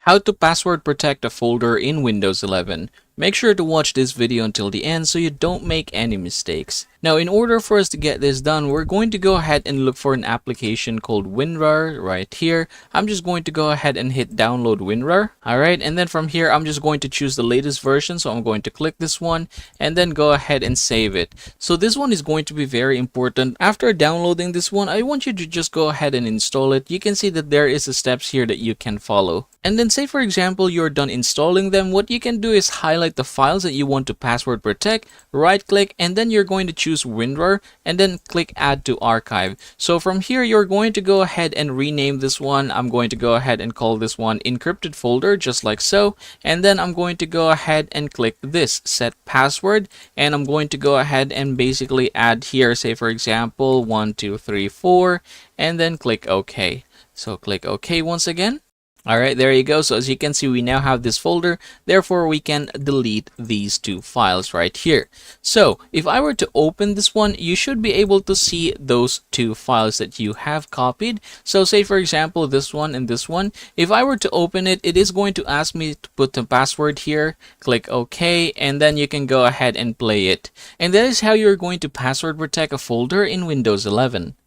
How to password protect a folder in Windows 11. Make sure to watch this video until the end so you don't make any mistakes. Now, in order for us to get this done, we're going to go ahead and look for an application called WinRAR right here. I'm just going to go ahead and hit download WinRAR. Alright, and then from here, I'm just going to choose the latest version. So I'm going to click this one and then go ahead and save it. So this one is going to be very important. After downloading this one, I want you to just go ahead and install it. You can see that there is a steps here that you can follow. And then say for example, you're done installing them, what you can do is highlight the files that you want to password protect, right click, and then you're going to choose WinRAR and then click add to archive. So from here, you're going to go ahead and rename this one. I'm going to go ahead and call this one encrypted folder, just like so. And then I'm going to go ahead and click this set password, and I'm going to go ahead and basically add here, say for example, 1, 2, 3, 4, and then click OK. So click OK once again. Alright, there you go. So as you can see, we now have this folder. Therefore, we can delete these two files right here. So if I were to open this one, you should be able to see those two files that you have copied. So say for example, this one and this one. If I were to open it, it is going to ask me to put the password here. Click OK, and then you can go ahead and play it. And that is how you're going to password protect a folder in Windows 11.